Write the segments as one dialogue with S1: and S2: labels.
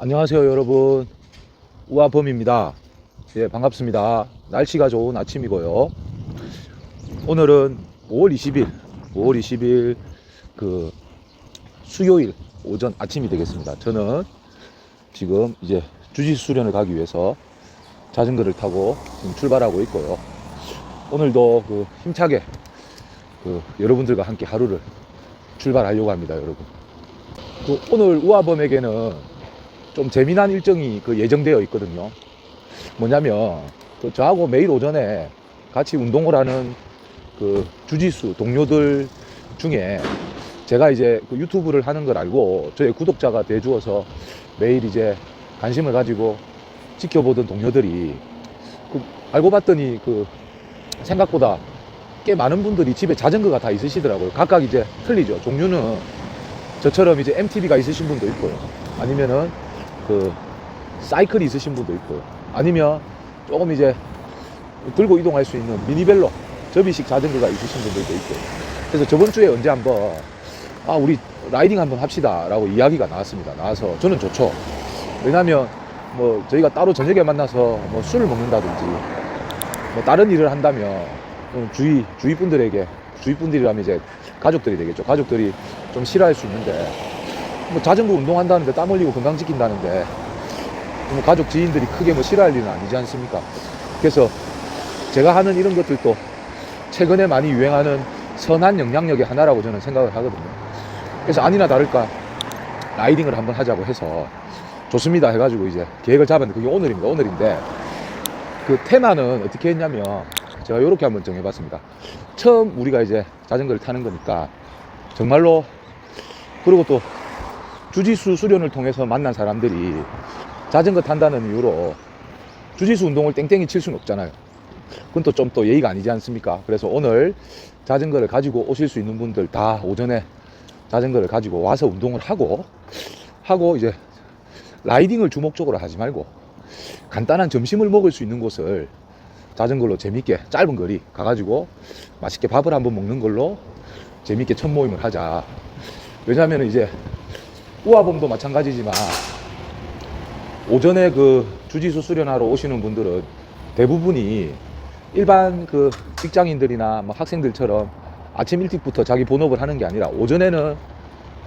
S1: 안녕하세요 여러분, 우아범입니다. 예, 반갑습니다. 날씨가 좋은 아침이고요. 오늘은 5월 20일 그 수요일 오전 아침이 되겠습니다. 저는 지금 이제 주짓수 수련을 가기 위해서 자전거를 타고 지금 출발하고 있고요. 오늘도 힘차게 여러분들과 함께 하루를 출발하려고 합니다. 여러분, 오늘 우아범에게는 좀 재미난 일정이 예정되어 있거든요. 뭐냐면 저하고 매일 오전에 같이 운동을 하는 주짓수 동료들 중에 제가 이제 유튜브를 하는 걸 알고 저의 구독자가 돼 주어서 매일 이제 관심을 가지고 지켜보던 동료들이 알고 봤더니 생각보다 꽤 많은 분들이 집에 자전거가 다 있으시더라고요. 각각 이제 틀리죠. 종류는 저처럼 이제 MTB가 있으신 분도 있고요. 아니면은 사이클이 있으신 분도 있고요. 아니면 조금 이제 들고 이동할 수 있는 미니벨로 접이식 자전거가 있으신 분들도 있고요. 그래서 저번 주에 언제 한번 우리 라이딩 한번 합시다 라고 이야기가 나와서 저는 좋죠. 왜냐면 저희가 따로 저녁에 만나서 술을 먹는다든지 다른 일을 한다면 주위 분들이라면 이제 가족들이 되겠죠. 가족들이 좀 싫어할 수 있는데 자전거 운동한다는데 땀 흘리고 건강 지킨다는데 가족 지인들이 크게 싫어할 일은 아니지 않습니까? 그래서 제가 하는 이런 것들도 최근에 많이 유행하는 선한 영향력의 하나라고 저는 생각을 하거든요. 그래서 아니나 다를까 라이딩을 한번 하자고 해서 좋습니다 해가지고 이제 계획을 잡았는데 그게 오늘인데 테마는 어떻게 했냐면 제가 이렇게 한번 정해봤습니다. 처음 우리가 이제 자전거를 타는 거니까 정말로, 그리고 또 주짓수 수련을 통해서 만난 사람들이 자전거 탄다는 이유로 주짓수 운동을 땡땡이 칠 수는 없잖아요. 그건 좀 예의가 아니지 않습니까? 그래서 오늘 자전거를 가지고 오실 수 있는 분들 다 오전에 자전거를 가지고 와서 운동을 하고 이제 라이딩을 주목적으로 하지 말고 간단한 점심을 먹을 수 있는 곳을 자전거로 재밌게 짧은 거리 가가지고 맛있게 밥을 한번 먹는 걸로 재밌게 첫 모임을 하자. 왜냐하면 이제 우아범도 마찬가지지만 오전에 주짓수 수련하러 오시는 분들은 대부분이 일반 직장인들이나 학생들처럼 아침 일찍부터 자기 본업을 하는 게 아니라 오전에는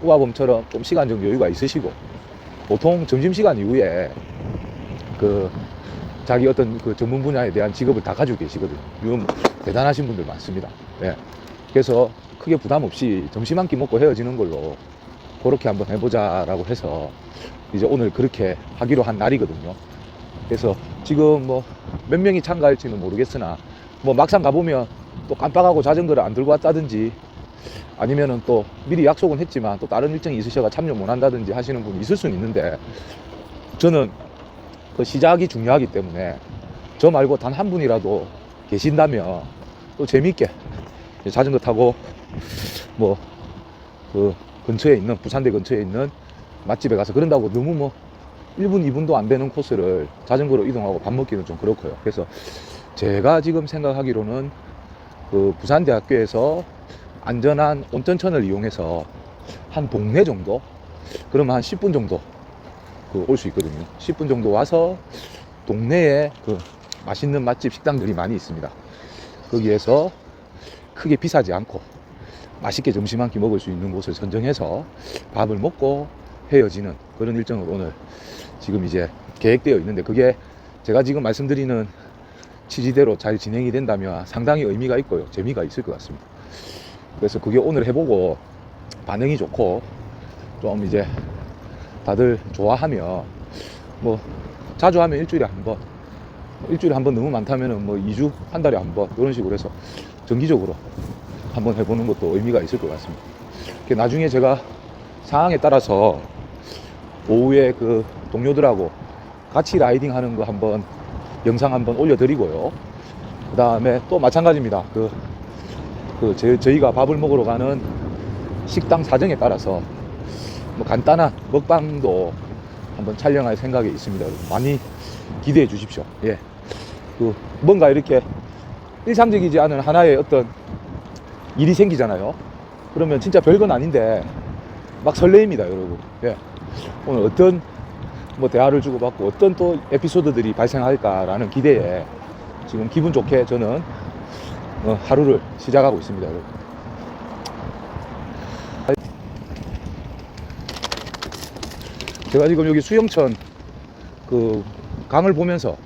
S1: 우아범처럼 좀 시간적 여유가 있으시고 보통 점심시간 이후에 자기 어떤 전문 분야에 대한 직업을 다 가지고 계시거든요. 이건 대단하신 분들 많습니다. 네. 그래서 크게 부담 없이 점심 한 끼 먹고 헤어지는 걸로 그렇게 한번 해보자라고 해서 이제 오늘 그렇게 하기로 한 날이거든요. 그래서 지금 몇 명이 참가할지는 모르겠으나 막상 가보면 또 깜빡하고 자전거를 안 들고 왔다든지 아니면은 또 미리 약속은 했지만 또 다른 일정이 있으셔가 참여 못 한다든지 하시는 분이 있을 수는 있는데, 저는 시작이 중요하기 때문에 저 말고 단 한 분이라도 계신다면 또 재밌게 자전거 타고 근처에 있는, 부산대 근처에 있는 맛집에 가서, 그런다고 너무 1분 2분도 안 되는 코스를 자전거로 이동하고 밥 먹기는 좀 그렇고요. 그래서 제가 지금 생각하기로는 부산대학교에서 안전한 온천천을 이용해서 한 동네 정도, 그러면 한 10분 정도 올 수 있거든요. 10분 정도 와서 동네에 맛있는 맛집 식당들이 많이 있습니다. 거기에서 크게 비싸지 않고 맛있게 점심 한 끼 먹을 수 있는 곳을 선정해서 밥을 먹고 헤어지는 그런 일정을 오늘 지금 이제 계획되어 있는데, 그게 제가 지금 말씀드리는 취지대로 잘 진행이 된다면 상당히 의미가 있고요, 재미가 있을 것 같습니다. 그래서 그게 오늘 해보고 반응이 좋고 좀 이제 다들 좋아하면 자주 하면 일주일에 한 번 너무 많다면은 2주, 한 달에 한 번 이런 식으로 해서 정기적으로 한번 해보는 것도 의미가 있을 것 같습니다. 나중에 제가 상황에 따라서 오후에 동료들하고 같이 라이딩 하는 거 한번 영상 한번 올려드리고요. 그 다음에 또 마찬가지입니다. 저희가 밥을 먹으러 가는 식당 사정에 따라서 간단한 먹방도 한번 촬영할 생각이 있습니다. 여러분 많이 기대해 주십시오. 예. 뭔가 이렇게 일상적이지 않은 하나의 어떤 일이 생기잖아요. 그러면 진짜 별건 아닌데 막 설레입니다, 여러분. 예. 오늘 어떤 뭐 대화를 주고받고 어떤 또 에피소드들이 발생할까라는 기대에 지금 기분 좋게 저는 하루를 시작하고 있습니다, 여러분. 제가 지금 여기 수영천 그 강을 보면서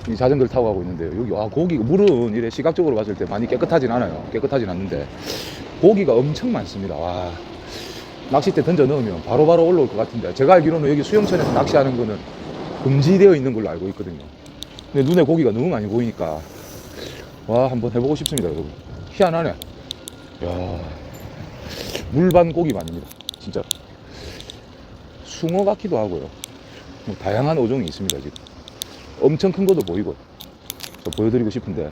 S1: 이 자전거를 타고 가고 있는데요. 여기 고기 물은 이래 시각적으로 봤을 때 많이 깨끗하진 않아요. 깨끗하진 않는데 고기가 엄청 많습니다. 와, 낚싯대 던져 넣으면 바로바로 올라올 것 같은데, 제가 알기로는 여기 수영천에서 낚시하는 거는 금지되어 있는 걸로 알고 있거든요. 근데 눈에 고기가 너무 많이 보이니까 와, 한번 해보고 싶습니다, 여러분. 희한하네. 야, 물반 고기만입니다, 진짜. 숭어 같기도 하고요. 뭐 다양한 어종이 있습니다. 지금 엄청 큰 것도 보이고. 저 보여드리고 싶은데,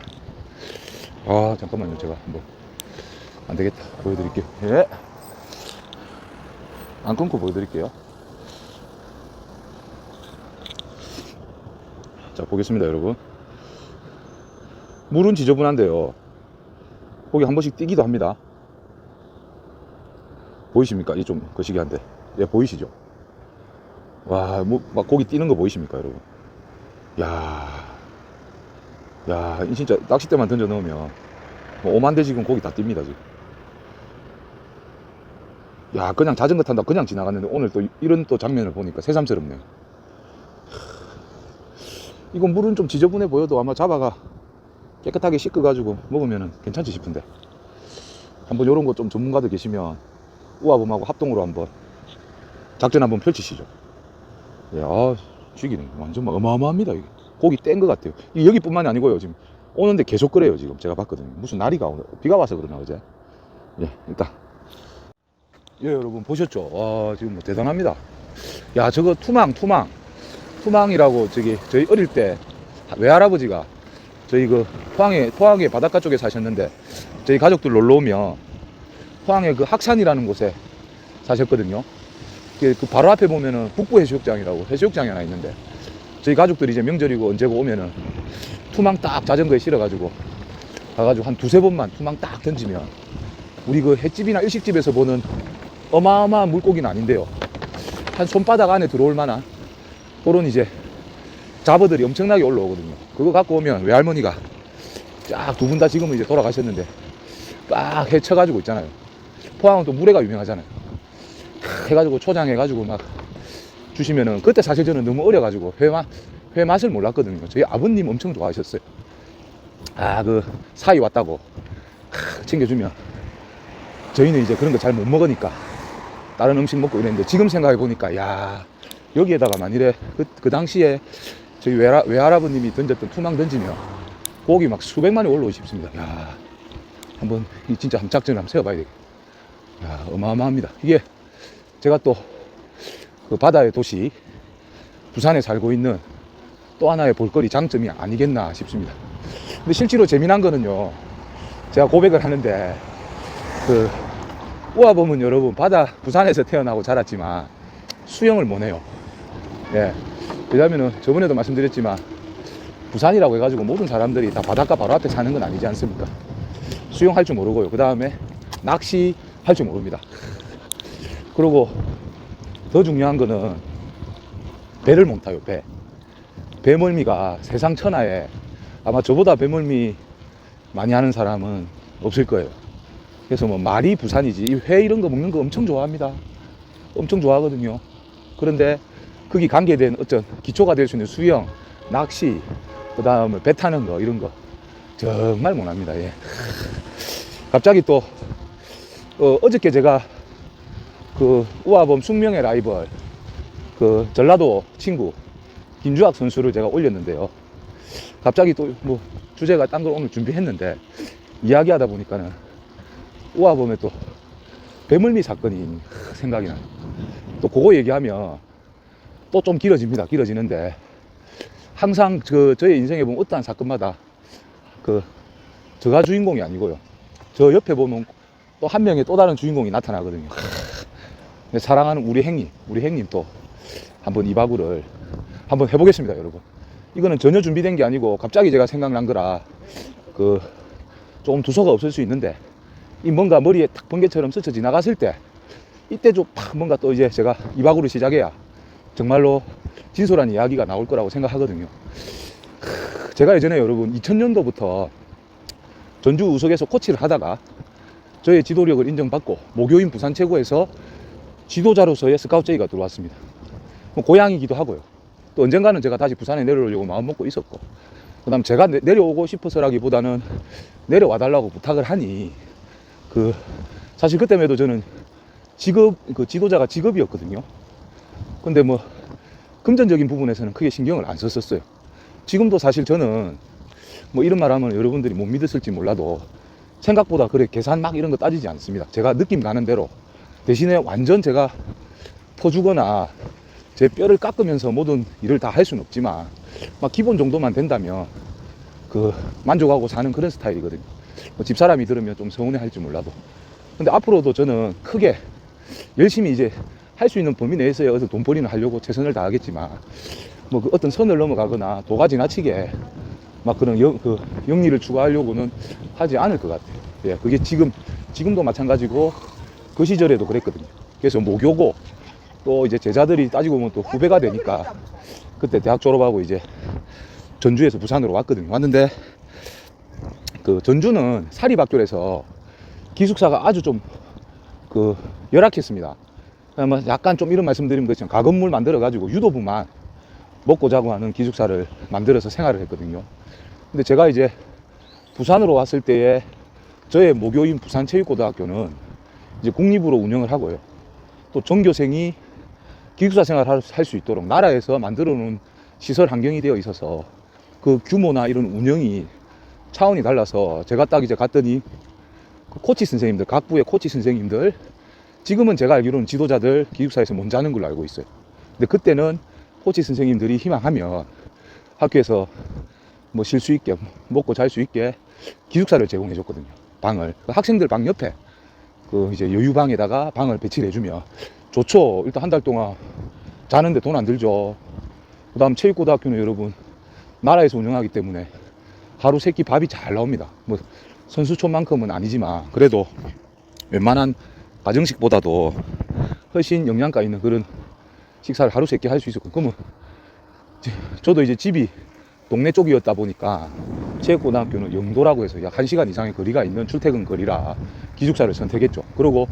S1: 아 잠깐만요, 제가 뭐 안되겠다, 보여드릴게요. 예, 안 끊고 보여드릴게요. 자, 보겠습니다, 여러분. 물은 지저분한데요, 고기 한 번씩 뛰기도 합니다. 보이십니까? 이 좀 거시기한데, 예, 보이시죠? 와, 뭐 막 고기 뛰는 거 보이십니까, 여러분? 야, 이 진짜 낚싯대만 던져 넣으면 뭐 5만 대 지금 고기 다 뜁니다, 지금. 야, 그냥 자전거 탄다 그냥 지나갔는데 오늘 또 이런 또 장면을 보니까 새삼스럽네요. 이건 물은 좀 지저분해 보여도 아마 잡아가 깨끗하게 씻어가지고 먹으면 괜찮지 싶은데, 한번 요런 거 좀 전문가들 계시면 우아범하고 합동으로 한번 작전 한번 펼치시죠. 야, 죽이네. 완전 어마어마합니다. 이게 고기 뗀 것 같아요. 여기뿐만이 아니고요, 지금 오는데 계속 그래요. 지금 제가 봤거든요. 무슨 날이가 오늘 비가 와서 그러나 어제. 예, 일단 예, 여러분 보셨죠? 와, 지금 뭐 대단합니다. 야, 저거 투망이라고 저기 저희 어릴 때 외할아버지가 저희 그 포항의 바닷가 쪽에 사셨는데, 저희 가족들 놀러 오면 포항의 그 학산이라는 곳에 사셨거든요. 그 바로 앞에 보면은 북부해수욕장이라고 해수욕장이 하나 있는데, 저희 가족들이 이제 명절이고 언제고 오면은 투망 딱 자전거에 실어가지고 가가지고 한 두세 번만 투망 딱 던지면 우리 그 횟집이나 일식집에서 보는 어마어마한 물고기는 아닌데요, 한 손바닥 안에 들어올 만한 그런 이제 잡어들이 엄청나게 올라오거든요. 그거 갖고 오면 외할머니가 쫙 두 분 다 지금은 이제 돌아가셨는데 딱 해쳐가지고 있잖아요. 포항은 또 물회가 유명하잖아요. 해가지고 초장해가지고 막 주시면은, 그때 사실 저는 너무 어려가지고 회 맛을 몰랐거든요. 저희 아버님 엄청 좋아하셨어요. 아, 그 사이 왔다고 챙겨주면 저희는 이제 그런 거 잘 못 먹으니까 다른 음식 먹고 이랬는데, 지금 생각해 보니까 야, 여기에다가 만일에 그 당시에 저희 외할아버님이 던졌던 투망 던지면 고기 막 수백만이 올라오고 싶습니다. 야, 한번 진짜 작전을 한번 세워봐야 되겠다. 야, 어마어마합니다. 이게 제가 또 그 바다의 도시 부산에 살고 있는 또 하나의 볼거리 장점이 아니겠나 싶습니다. 근데 실제로 재미난 거는요, 제가 고백을 하는데, 그 우아범은 여러분 부산에서 태어나고 자랐지만 수영을 못해요. 예, 왜냐면은 저번에도 말씀드렸지만 부산이라고 해가지고 모든 사람들이 다 바닷가 바로 앞에 사는 건 아니지 않습니까? 수영할 줄 모르고요, 그 다음에 낚시 할 줄 모릅니다. 그리고 더 중요한 거는 배를 못 타요. 배멀미가 세상 천하에 아마 저보다 배멀미 많이 하는 사람은 없을 거예요. 그래서 뭐 말이 부산이지, 회 이런 거 먹는 거 엄청 좋아합니다. 엄청 좋아하거든요. 그런데 거기 관계된 어떤 기초가 될 수 있는 수영, 낚시, 그 다음에 배 타는 거 이런 거 정말 못합니다. 예. 갑자기 또 어저께 제가 그 우아범 숙명의 라이벌 그 전라도 친구 김주학 선수를 제가 올렸는데요, 갑자기 또 뭐 주제가 딴 걸 오늘 준비했는데 이야기하다 보니까는 우아범의 또 배멀미 사건이 생각이 나요. 또 그거 얘기하면 또 좀 길어지는데, 항상 저의 인생에 보면 어떠한 사건마다 저가 주인공이 아니고요, 저 옆에 보면 또 한 명의 또 다른 주인공이 나타나거든요. 사랑하는 우리 형님 또 한번 이 바구를 한번 해보겠습니다, 여러분. 이거는 전혀 준비된 게 아니고 갑자기 제가 생각난 거라 좀 두서가 없을 수 있는데, 이 뭔가 머리에 탁 번개처럼 스쳐 지나갔을 때 이때 좀 팍 뭔가 또 이제 제가 이 바구를 시작해야 정말로 진솔한 이야기가 나올 거라고 생각하거든요. 제가 예전에 여러분 2000년도부터 전주 우석에서 코치를 하다가 저의 지도력을 인정받고 모교인 부산 최고에서 지도자로서의 스카우트 제의가 들어왔습니다. 뭐 고향이기도 하고요. 또 언젠가는 제가 다시 부산에 내려오려고 마음 먹고 있었고, 그 다음 제가 내려오고 싶어서라기보다는 내려와 달라고 부탁을 하니, 사실 그때만 해도 저는 지도자가 직업이었거든요. 근데 뭐 금전적인 부분에서는 크게 신경을 안 썼었어요. 지금도 사실 저는 뭐 이런 말 하면 여러분들이 못 믿었을지 몰라도 생각보다 그래 계산 막 이런 거 따지지 않습니다. 제가 느낌 가는 대로, 대신에 완전 제가 퍼주거나 제 뼈를 깎으면서 모든 일을 다 할 수는 없지만 막 기본 정도만 된다면 만족하고 사는 그런 스타일이거든요. 뭐 집사람이 들으면 좀 서운해 할지 몰라도. 근데 앞으로도 저는 크게 열심히 이제 할 수 있는 범위 내에서의 어떤 돈벌이는 하려고 최선을 다하겠지만, 뭐 어떤 선을 넘어가거나 도가 지나치게 막 그런 영리를 추구하려고는 하지 않을 것 같아요. 예, 그게 지금도 마찬가지고 그 시절에도 그랬거든요. 그래서 모교고 또 이제 제자들이 따지고 보면 또 후배가 되니까 그때 대학 졸업하고 이제 전주에서 부산으로 왔거든요. 왔는데 전주는 사립학교라서 기숙사가 아주 좀 열악했습니다. 약간 좀 이런 말씀드리면 그렇지만 가건물 만들어 가지고 유도부만 먹고 자고 하는 기숙사를 만들어서 생활을 했거든요. 근데 제가 이제 부산으로 왔을 때에 저의 모교인 부산체육고등학교는 이제 국립으로 운영을 하고요. 또 전교생이 기숙사 생활을 할 수 있도록 나라에서 만들어 놓은 시설 환경이 되어 있어서 그 규모나 이런 운영이 차원이 달라서 제가 딱 이제 갔더니 코치 선생님들, 각부의 코치 선생님들, 지금은 제가 알기로는 지도자들 기숙사에서 못 자는 걸로 알고 있어요. 근데 그때는 코치 선생님들이 희망하면 학교에서 뭐 쉴 수 있게, 먹고 잘 수 있게 기숙사를 제공해 줬거든요. 방을. 학생들 방 옆에 이제 여유방에다가 방을 배치를 해주면 좋죠. 일단 한 달 동안 자는데 돈 안 들죠. 그 다음 체육고등학교는 여러분 나라에서 운영하기 때문에 하루 세끼 밥이 잘 나옵니다. 뭐 선수촌만큼은 아니지만 그래도 웬만한 가정식보다도 훨씬 영양가 있는 그런 식사를 하루 세끼 할 수 있었고, 그러면 저도 이제 집이 동네 쪽이었다 보니까 체육고등학교는 영도라고 해서 약 1시간 이상의 거리가 있는 출퇴근 거리라 기숙사를 선택했죠. 그리고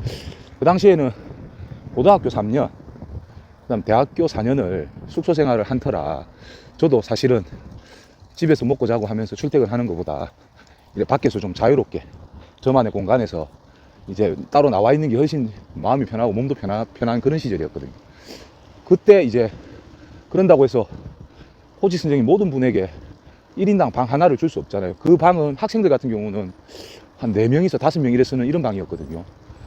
S1: 그 당시에는 고등학교 3년, 그 다음 대학교 4년을 숙소 생활을 한 터라 저도 사실은 집에서 먹고 자고 하면서 출퇴근하는 것보다 밖에서 좀 자유롭게 저만의 공간에서 이제 따로 나와 있는 게 훨씬 마음이 편하고 몸도 편한 그런 시절이었거든요. 그때 이제 그런다고 해서 코치 선생님 모든 분에게 1인당 방 하나를 줄 수 없잖아요. 그 방은 학생들 같은 경우는 한 4명에서 5명 이래 쓰는 이런 방이었거든요.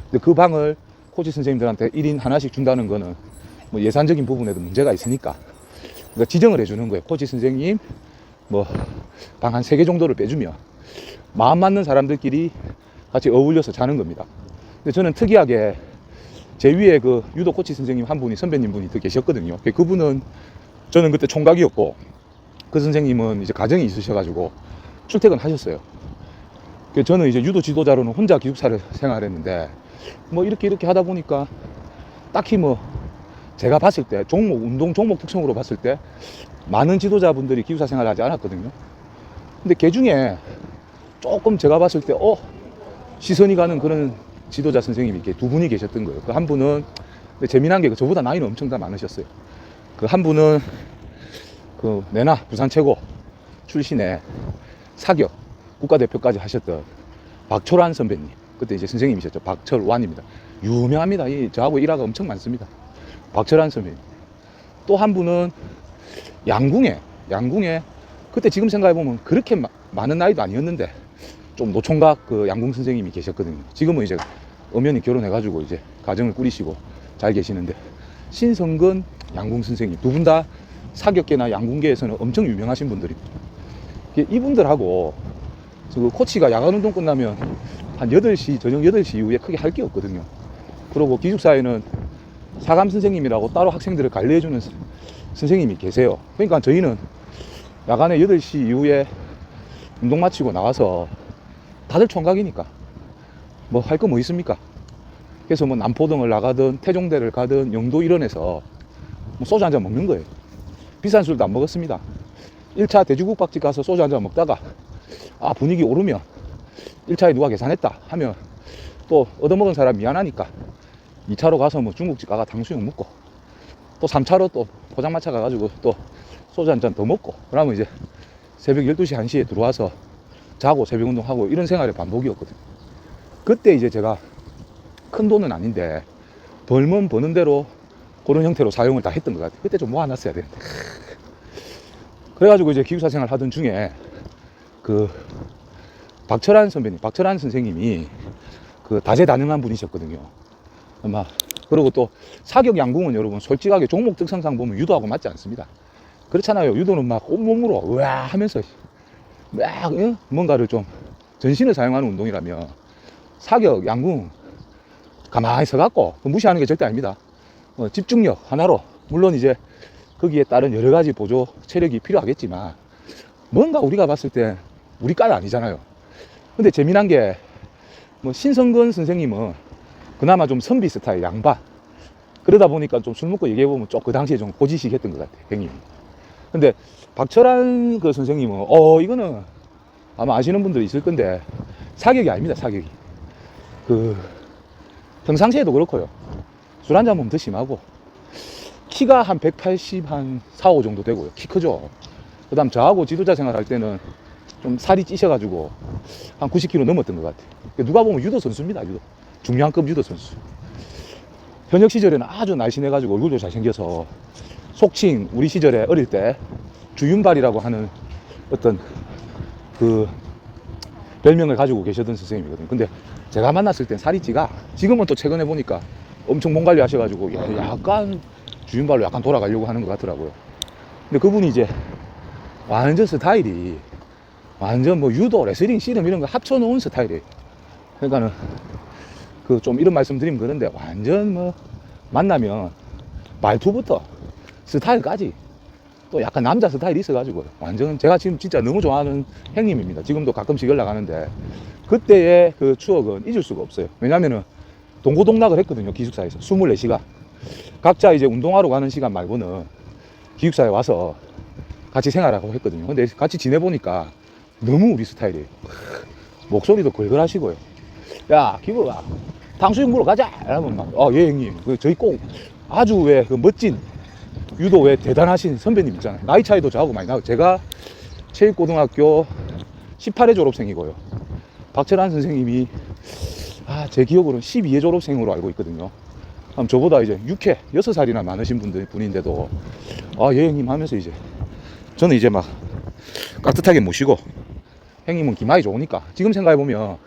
S1: 근데 그 방을 코치 선생님들한테 1인 하나씩 준다는 거는 뭐 예산적인 부분에도 문제가 있으니까 그러니까 지정을 해주는 거예요. 코치 선생님 뭐 방 한 3개 정도를 빼주면 마음 맞는 사람들끼리 같이 어울려서 자는 겁니다. 근데 저는 특이하게 제 위에 유도 코치 선생님 한 분이, 선배님 분이 또 계셨거든요. 그분은 저는 그때 총각이었고 그 선생님은 이제 가정이 있으셔가지고 출퇴근 하셨어요. 저는 이제 유도 지도자로는 혼자 기숙사를 생활했는데 뭐 이렇게 하다 보니까 딱히 뭐 제가 봤을 때 운동 종목 특성으로 봤을 때 많은 지도자분들이 기숙사 생활을 하지 않았거든요. 근데 그 중에 조금 제가 봤을 때 시선이 가는 그런 지도자 선생님이 이렇게 2분이 계셨던 거예요. 그 한 분은 재미난 게 저보다 나이는 엄청 다 많으셨어요. 그 한 분은 내나 부산 최고 출신의 사격 국가대표까지 하셨던 박철환 선배님, 그때 이제 선생님이셨죠. 박철환입니다. 유명합니다. 저하고 일화가 엄청 많습니다. 박철환 선배님. 또 한 분은 양궁에 그때 지금 생각해보면 그렇게 많은 나이도 아니었는데 좀 노총각 양궁 선생님이 계셨거든요. 지금은 이제 엄연히 결혼해가지고 이제 가정을 꾸리시고 잘 계시는데, 신성근 양궁 선생님, 2분 다 사격계나 양궁계에서는 엄청 유명하신 분들입니다. 이분들하고 코치가 야간 운동 끝나면 한 8시, 저녁 8시 이후에 크게 할 게 없거든요. 그리고 기숙사에는 사감 선생님이라고 따로 학생들을 관리해주는 선생님이 계세요. 그러니까 저희는 야간에 8시 이후에 운동 마치고 나와서 다들 총각이니까 뭐 할 거 뭐 있습니까? 그래서 뭐 남포동을 나가든 태종대를 가든 영도 일원에서 뭐 소주 한잔 먹는 거예요. 비싼 술도 안 먹었습니다. 1차 돼지국밥집 가서 소주 한잔 먹다가 분위기 오르면 1차에 누가 계산했다 하면 또 얻어먹은 사람 미안하니까 2차로 가서 뭐 중국집 가가 탕수육 먹고 또 3차로 또 포장마차 가가지고 또 소주 한잔 더 먹고 그러면 이제 새벽 12시 1시에 들어와서 자고 새벽 운동하고 이런 생활의 반복이었거든요. 그때 이제 제가 큰 돈은 아닌데 벌면 버는 대로 그런 형태로 사용을 다 했던 것 같아요. 그때 좀 모아놨어야 되는데. 그래가지고 이제 기숙사 생활 하던 중에 그 박철환 선생님이 그 다재다능한 분이셨거든요. 아마 그리고 또 사격 양궁은 여러분 솔직하게 종목 특성상 보면 유도하고 맞지 않습니다. 그렇잖아요. 유도는 막 온몸으로 으아 하면서 막 뭔가를 좀 전신을 사용하는 운동이라면 사격 양궁 가만히 서갖고 무시하는 게 절대 아닙니다. 집중력 하나로 물론 이제 거기에 따른 여러 가지 보조 체력이 필요하겠지만 뭔가 우리가 봤을 때 우리 깔 아니잖아요. 근데 재미난 게 뭐 신성근 선생님은 그나마 좀 선비 스타일 양반 그러다 보니까 좀 술 먹고 얘기해보면 좀 그 당시에 좀 고지식 했던 것 같아요, 형님. 근데 박철환 그 선생님은 이거는 아마 아시는 분들이 있을 건데 사격이 아닙니다. 사격이 그 평상시에도 그렇고요. 술 한잔 먹으면 더 심하고 키가 한 180, 한 4, 5 정도 되고요. 키 크죠. 그 다음 저하고 지도자 생활할 때는 좀 살이 찌셔가지고 한 90kg 넘었던 것 같아요. 누가 보면 유도 선수입니다. 유도 중량급 유도 선수. 현역 시절에는 아주 날씬해가지고 얼굴도 잘생겨서 속칭 우리 시절에 어릴 때 주윤발이라고 하는 어떤 그 별명을 가지고 계셨던 선생님이거든요. 근데 제가 만났을 땐 살이 찌가 지금은 또 최근에 보니까 엄청 몸 관리 하셔가지고 약간 주윤발로 약간 돌아가려고 하는 것 같더라고요. 근데 그분이 이제 완전 스타일이 완전 뭐 유도, 레슬링, 씨름 이런 거 합쳐놓은 스타일이에요. 그러니까는 그 좀 이런 말씀 드리면 그런데 완전 뭐 만나면 말투부터 스타일까지 또 약간 남자 스타일이 있어가지고 완전 제가 지금 진짜 너무 좋아하는 형님입니다. 지금도 가끔씩 연락하는데 그때의 그 추억은 잊을 수가 없어요. 왜냐면은 동고동락을 했거든요. 기숙사에서 24시간 각자 이제 운동하러 가는 시간 말고는 기숙사에 와서 같이 생활하고 했거든요. 근데 같이 지내보니까 너무 우리 스타일이에요. 목소리도 걸걸하시고요. 야 기부가 탕수육 먹으러 가자 이러면 막 예 형님 저희 꼭 아주 왜 그 멋진 유도 왜 대단하신 선배님 있잖아요. 나이 차이도 저하고 많이 나고 제가 체육고등학교 18회 졸업생이고요. 박철환 선생님이 제 기억으로는 12회 졸업생으로 알고 있거든요. 저보다 이제 6회 6살이나 많으신 분인데도 예 형님 하면서 이제 저는 이제 막 깍듯하게 모시고 형님은 기마이 좋으니까 지금 생각해보면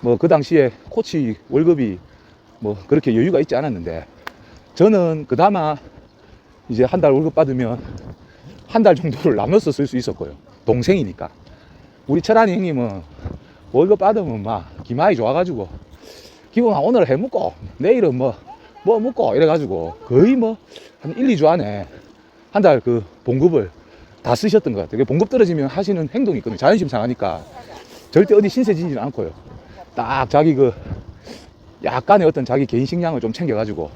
S1: 뭐 그 당시에 코치 월급이 뭐 그렇게 여유가 있지 않았는데 저는 그나마 이제 한 달 월급 받으면 한 달 정도를 나눠서 쓸 수 있었고요. 동생이니까. 우리 철환이 형님은 월급 받으면 막 기마이 좋아가지고 기본아 오늘 해 먹고 내일은 뭐 먹고 이래가지고 거의 뭐 한 1, 2주 안에 한 달 그 봉급을 다 쓰셨던 것 같아요. 봉급 떨어지면 하시는 행동이 있거든요. 자존심 상하니까 절대 어디 신세지지는 않고요. 딱 자기 그 약간의 어떤 자기 개인 식량을 좀 챙겨가지고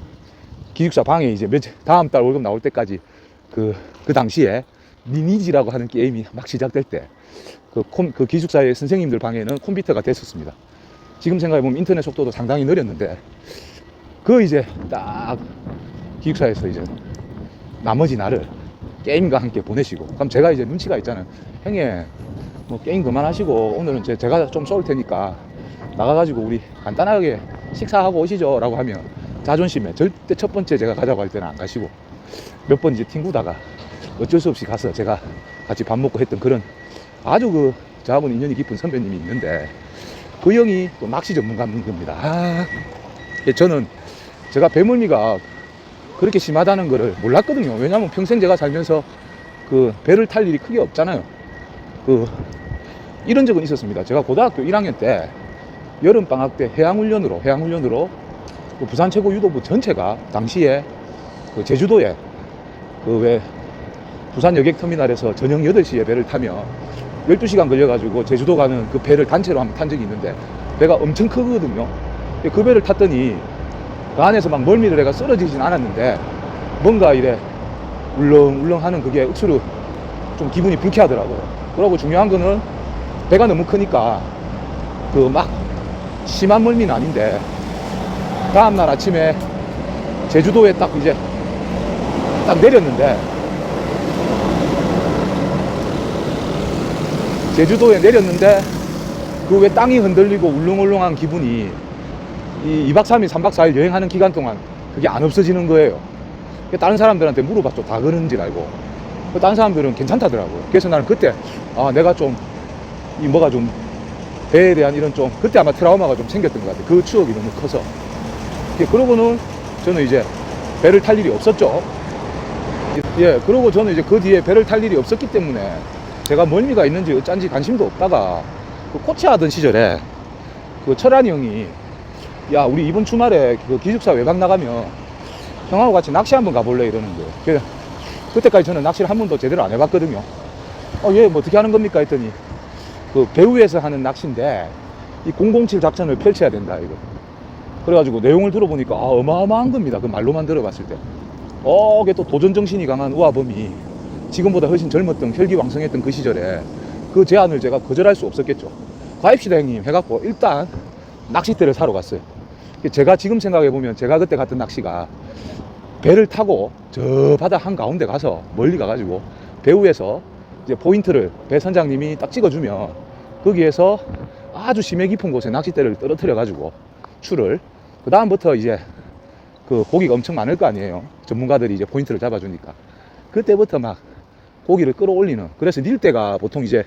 S1: 기숙사 방에 이제 다음 달 월급 나올 때까지 그 당시에 리니지라고 하는 게임이 막 시작될 때 그 기숙사의 선생님들 방에는 컴퓨터가 됐었습니다. 지금 생각해보면 인터넷 속도도 상당히 느렸는데 이제 딱 기숙사에서 이제 나머지 날을 게임과 함께 보내시고 그럼 제가 이제 눈치가 있잖아요. 형님 뭐 게임 그만하시고 오늘은 제가 좀 쏠 테니까 나가가지고 우리 간단하게 식사하고 오시죠 라고 하면 자존심에 절대 첫 번째 제가 가자고 할 때는 안 가시고 몇 번 이제 튕구다가 어쩔 수 없이 가서 제가 같이 밥 먹고 했던 그런 아주 저하고는 인연이 깊은 선배님이 있는데 그 형이 또 낚시 전문가인 겁니다. 저는 제가 배멀미가 그렇게 심하다는 거를 몰랐거든요. 왜냐면 평생 제가 살면서 그 배를 탈 일이 크게 없잖아요. 이런 적은 있었습니다. 제가 고등학교 1학년 때 여름방학 때 해양훈련으로 부산 최고 유도부 전체가 당시에 그 제주도에 왜 부산 여객터미널에서 저녁 8시에 배를 타면 12시간 걸려가지고 제주도 가는 그 배를 단체로 한번 탄 적이 있는데 배가 엄청 크거든요. 그 배를 탔더니 그 안에서 막 멀미를 해가 쓰러지진 않았는데 뭔가 이래 울렁울렁 하는 그게 억수로 좀 기분이 불쾌하더라고요. 그리고 중요한 거는 배가 너무 크니까 그 막 심한 멀미는 아닌데 다음날 아침에 제주도에 딱 이제 딱 내렸는데 그 왜 땅이 흔들리고 울렁울렁한 기분이 이 2박 3일 3박 4일 여행하는 기간 동안 그게 안 없어지는 거예요. 다른 사람들한테 물어봤죠. 다 그런지 알고. 다른 사람들은 괜찮다더라고요. 그래서 나는 그때 내가 좀 이 뭐가 좀 배에 대한 이런 좀 그때 아마 트라우마가 좀 생겼던 것 같아요. 그 추억이 너무 커서. 그러고는 저는 이제 배를 탈 일이 없었죠. 예, 그러고 저는 이제 그 뒤에 배를 탈 일이 없었기 때문에 제가 멀미가 있는지 어쩐지 관심도 없다가 그 코치하던 시절에 그 철환이 형이 야 우리 이번 주말에 그 기숙사 외박 나가면 형하고 같이 낚시 한번 가볼래 이러는 거예요. 그래서 그때까지 저는 낚시를 한 번도 제대로 안 해봤거든요. 예, 뭐 어떻게 하는 겁니까 했더니 그 배후에서 하는 낚시인데 이 007 작전을 펼쳐야 된다 이거. 그래가지고 내용을 들어보니까 어마어마한 겁니다. 그 말로만 들어봤을 때. 이게 또 도전정신이 강한 우아범이 지금보다 훨씬 젊었던 혈기왕성했던 그 시절에 그 제안을 제가 거절할 수 없었겠죠. 가입시다 형님 해갖고 일단 낚싯대를 사러 갔어요. 제가 지금 생각해보면 제가 그때 갔던 낚시가 배를 타고 저 바다 한가운데 가서 멀리 가가지고 배후에서 이제 포인트를 배 선장님이 딱 찍어주면 거기에서 아주 심해 깊은 곳에 낚싯대를 떨어뜨려 가지고 추를 그 다음부터 이제 그 고기가 엄청 많을 거 아니에요. 전문가들이 이제 포인트를 잡아주니까 그때부터 막 고기를 끌어올리는. 그래서 닐대가 보통 이제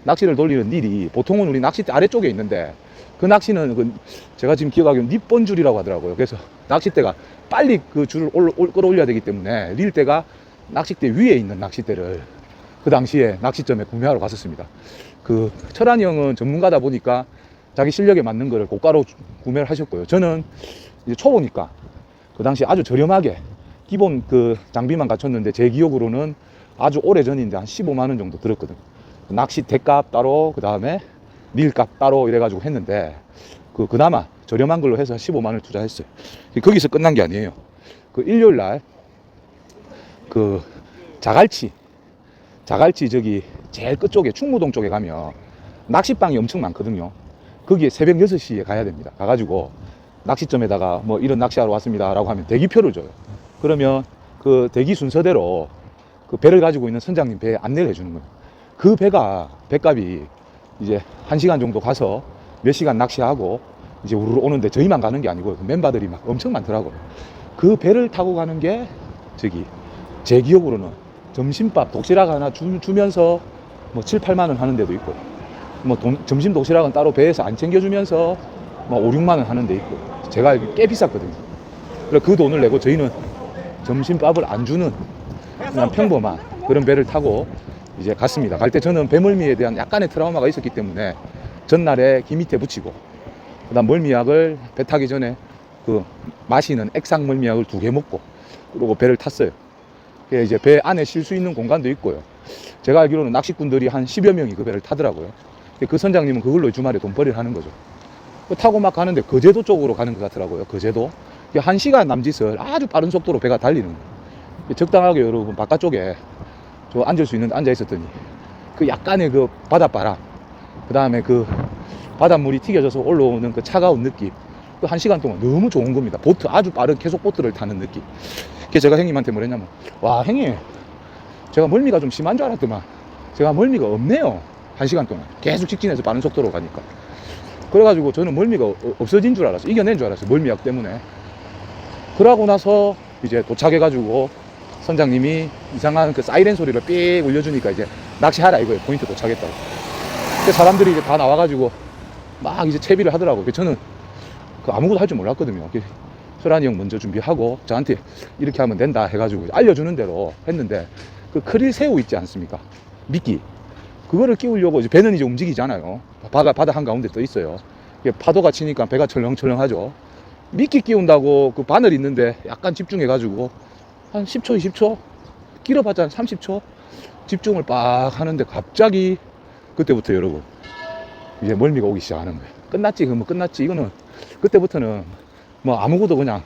S1: 낚시를 돌리는 닐이 보통은 우리 낚싯대 아래쪽에 있는데 그 낚시는 그 제가 지금 기억하기로는 닛번줄이라고 하더라고요. 그래서 낚싯대가 빨리 그 줄을 끌어올려야 되기 때문에 닐대가 낚싯대 위에 있는 낚싯대를 그 당시에 낚시점에 구매하러 갔었습니다. 그 철환이 형은 전문가다 보니까 자기 실력에 맞는 거를 고가로 구매를 하셨고요. 저는 이제 초보니까 그 당시 아주 저렴하게 기본 그 장비만 갖췄는데 제 기억으로는 아주 오래 전인데 한 15만원 정도 들었거든요. 낚시 대값 따로 그 다음에 닐값 따로 이래가지고 했는데 그나마 저렴한 걸로 해서 15만원을 투자했어요. 거기서 끝난 게 아니에요. 그 일요일날 그 자갈치 저기 제일 끝쪽에 충무동 쪽에 가면 낚시방이 엄청 많거든요. 거기에 새벽 6시에 가야 됩니다. 가가지고 낚시점에다가 뭐 이런 낚시하러 왔습니다 라고 하면 대기표를 줘요. 그러면 그 대기 순서대로 그 배를 가지고 있는 선장님 배에 안내를 해주는 거예요. 그 배값이 이제 1시간 정도 가서 몇 시간 낚시하고 이제 우르르 오는데 저희만 가는 게 아니고 그 멤버들이 막 엄청 많더라고요. 그 배를 타고 가는 게 저기 제 기억으로는 점심밥 도시락 하나 주면서 뭐 7, 8만원 하는 데도 있고 뭐 점심 도시락은 따로 배에서 안 챙겨주면서 뭐 5, 6만원 하는 데 있고 제가 꽤 비쌌거든요. 그래서 그 돈을 내고 저희는 점심밥을 안 주는 그냥 평범한 그런 배를 타고 이제 갔습니다. 갈 때 저는 배멀미에 대한 약간의 트라우마가 있었기 때문에 전날에 귀 밑에 붙이고 그다음 멀미약을 배 타기 전에 그 마시는 액상 멀미약을 2개 먹고 그리고 배를 탔어요. 이제 배 안에 쉴 수 있는 공간도 있고요. 제가 알기로는 낚시꾼들이 한 10여 명이 그 배를 타더라고요. 그 선장님은 그걸로 주말에 돈벌이를 하는 거죠. 타고 막 가는데 거제도 쪽으로 가는 것 같더라고요. 거제도 1시간 남짓을 아주 빠른 속도로 배가 달리는 거예요. 적당하게 여러분 바깥쪽에 저 앉을 수 있는데 앉아 있었더니 그 약간의 그 바닷바람 그 다음에 그 바닷물이 튀겨져서 올라오는 그 차가운 느낌 그 1시간 동안 너무 좋은 겁니다. 보트 아주 빠른 계속 보트를 타는 느낌. 그래서 제가 형님한테 뭐랬냐면 와 형님 제가 멀미가 좀 심한 줄 알았더만 제가 멀미가 없네요. 1시간 동안 계속 직진해서 빠른 속도로 가니까. 그래가지고 저는 멀미가 없어진 줄 알았어요. 이겨낸 줄 알았어요. 멀미약 때문에. 그러고 나서 이제 도착해가지고 선장님이 이상한 그 사이렌 소리를 삑 울려주니까 이제 낚시하라 이거예요. 포인트 도착했다고. 근데 사람들이 이제 다 나와가지고 막 이제 채비를 하더라고요. 저는 그 아무것도 할 줄 몰랐거든요. 소란이 형 먼저 준비하고 저한테 이렇게 하면 된다 해가지고 알려주는 대로 했는데 그 크릴 새우 있지 않습니까? 미끼. 그거를 끼우려고 이제 배는 이제 움직이잖아요. 바다 한가운데 떠 있어요. 파도가 치니까 배가 철렁철렁하죠. 미끼 끼운다고 그 바늘 있는데 약간 집중해가지고 한 10초, 20초? 길어봤자 한 30초? 집중을 빡 하는데 갑자기 그때부터 여러분 이제 멀미가 오기 시작하는 거예요. 끝났지? 그러면 끝났지? 이거는 그때부터는 뭐 아무것도 그냥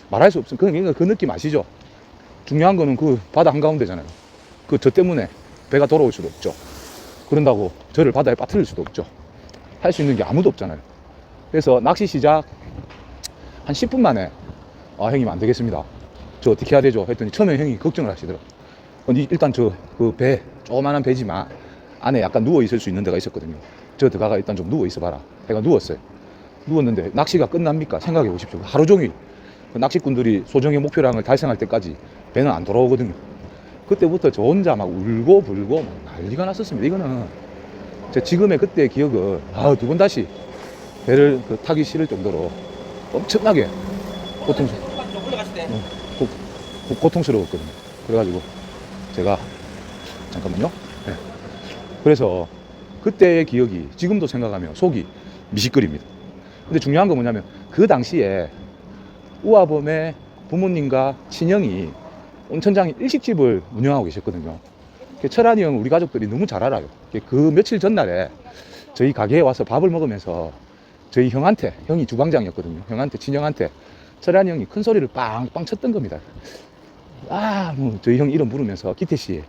S1: 말할 수 없어요. 그 느낌 아시죠? 중요한 거는 그 바다 한가운데잖아요. 그 저 때문에 배가 돌아올 수도 없죠. 그런다고 저를 바다에 빠뜨릴 수도 없죠. 할 수 있는 게 아무도 없잖아요. 그래서 낚시 시작 한 10분 만에 아 형님 안 되겠습니다. 저 어떻게 해야 되죠? 했더니 처음에 형이 걱정을 하시더라고요. 일단 저 그 배 조그만한 배지만 안에 약간 누워 있을 수 있는 데가 있었거든요. 저 들어가가 일단 좀 누워 있어 봐라. 제가 누웠어요. 누웠는데 낚시가 끝납니까? 생각해 보십시오. 하루 종일 그 낚시꾼들이 소정의 목표량을 달성할 때까지 배는 안 돌아오거든요. 그때부터 저 혼자 막 울고 불고 막 난리가 났었습니다. 이거는 제 지금의 그때의 기억은 두 번 다시 배를 타기 싫을 정도로 엄청나게 고통스러웠거든요. 그래가지고 제가 잠깐만요. 네. 그래서 그때의 기억이 지금도 생각하면 속이 미식거립니다. 근데 중요한 건 뭐냐면 그 당시에 우아범의 부모님과 친형이 온천장에 일식집을 운영하고 계셨거든요. 철환이 형 우리 가족들이 너무 잘 알아요. 그 며칠 전날에 저희 가게에 와서 밥을 먹으면서 저희 형한테, 형이 주방장이었거든요. 형한테, 친형한테 철환이 형이 큰 소리를 빵빵 쳤던 겁니다. 저희 형 이름 부르면서 기태씨,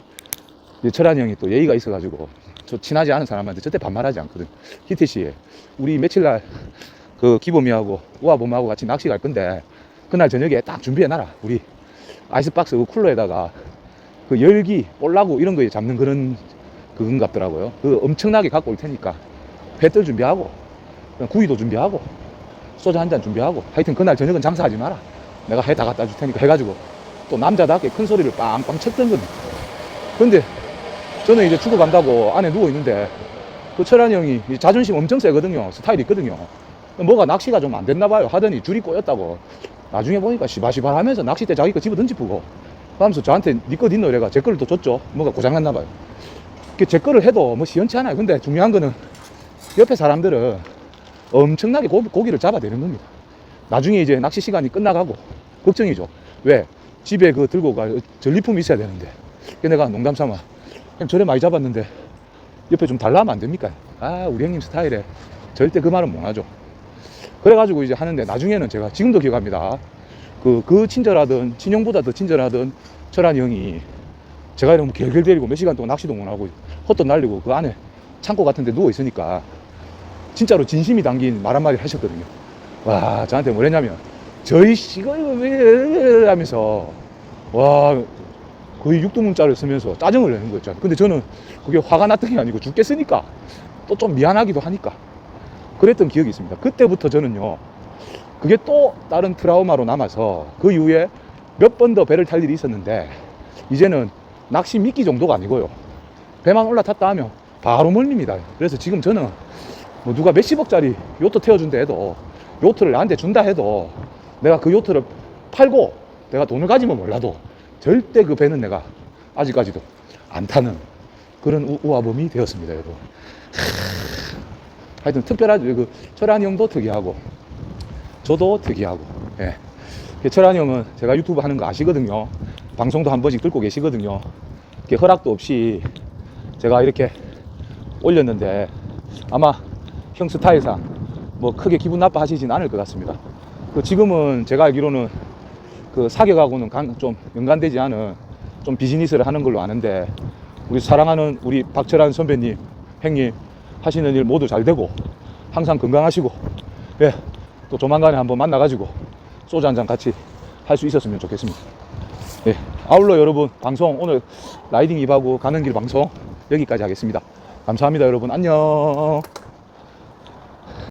S1: 철환이 형이 또 예의가 있어가지고 저 친하지 않은 사람한테 절대 반말하지 않거든. 기태씨, 우리 며칠날 그 기범이하고 우아범하고 같이 낚시 갈 건데 그날 저녁에 딱 준비해놔라. 우리 아이스박스 그 쿨러에다가 그 열기, 볼라고 이런 거 잡는 그건 같더라고요. 그 엄청나게 갖고 올 테니까 배떨 준비하고 구이도 준비하고 소주 한 잔 준비하고 하여튼 그날 저녁은 장사하지 마라. 내가 해 다 갖다 줄 테니까 해가지고 또 남자답게 큰 소리를 빵빵 쳤던 겁니다. 근데 저는 이제 죽어간다고 안에 누워있는데 그 철환이 형이 자존심 엄청 세거든요. 스타일이 있거든요. 뭐가 낚시가 좀 안 됐나 봐요. 하더니 줄이 꼬였다고. 나중에 보니까 시바시바 하면서 낚싯대 자기 거 집어 던지고 그러면서 저한테 니 거 있노 이래가 제 거를 또 줬죠. 뭐가 고장났나 봐요. 제 거를 해도 뭐 시원치 않아요. 근데 중요한 거는 옆에 사람들은 엄청나게 고기를 잡아대는 겁니다. 나중에 이제 낚시 시간이 끝나가고 걱정이죠. 왜? 집에 그 들고 갈 전리품이 있어야 되는데. 내가 농담 삼아 형 저래 많이 잡았는데 옆에 좀 달라하면 안 됩니까? 우리 형님 스타일에 절대 그 말은 못 하죠. 그래가지고 이제 하는데 나중에는 제가 지금도 기억합니다. 그 친절하던, 친형보다 더 친절하던 철환이 형이 제가 이러면 겔겔 데리고 몇 시간 동안 낚시도 못 하고 헛돈 날리고 그 안에 창고 같은 데 누워 있으니까 진짜로 진심이 담긴 말 한마디 하셨거든요. 와, 저한테 뭐랬냐면 저희 씨가 왜 하면서 와 거의 육두문자를 쓰면서 짜증을 내는 거였죠. 근데 저는 그게 화가 났던 게 아니고 죽겠으니까 또 좀 미안하기도 하니까 그랬던 기억이 있습니다. 그때부터 저는요 그게 또 다른 트라우마로 남아서 그 이후에 몇 번 더 배를 탈 일이 있었는데 이제는 낚시 미끼 정도가 아니고요 배만 올라탔다 하면 바로 멀립니다. 그래서 지금 저는 뭐 누가 몇십억짜리 요트 태워준다 해도 요트를 나한테 준다 해도 내가 그 요트를 팔고 내가 돈을 가지면 몰라도 절대 그 배는 내가 아직까지도 안 타는 그런 우아범이 되었습니다, 여러분. 하여튼 특별하죠. 그 철환이 형도 특이하고 저도 특이하고. 예. 철환이 형은 제가 유튜브 하는 거 아시거든요. 방송도 한 번씩 듣고 계시거든요. 허락도 없이 제가 이렇게 올렸는데 아마 형 스타일상 뭐 크게 기분 나빠 하시진 않을 것 같습니다. 지금은 제가 알기로는 그 사격하고는 좀 연관되지 않은 좀 비즈니스를 하는 걸로 아는데 우리 사랑하는 우리 박철환 선배님, 형님 하시는 일 모두 잘 되고 항상 건강하시고 예, 또 조만간에 한번 만나가지고 소주 한잔 같이 할 수 있었으면 좋겠습니다. 예, 아울러 여러분 방송 오늘 라이딩 2하고 가는 길 방송 여기까지 하겠습니다. 감사합니다 여러분. 안녕.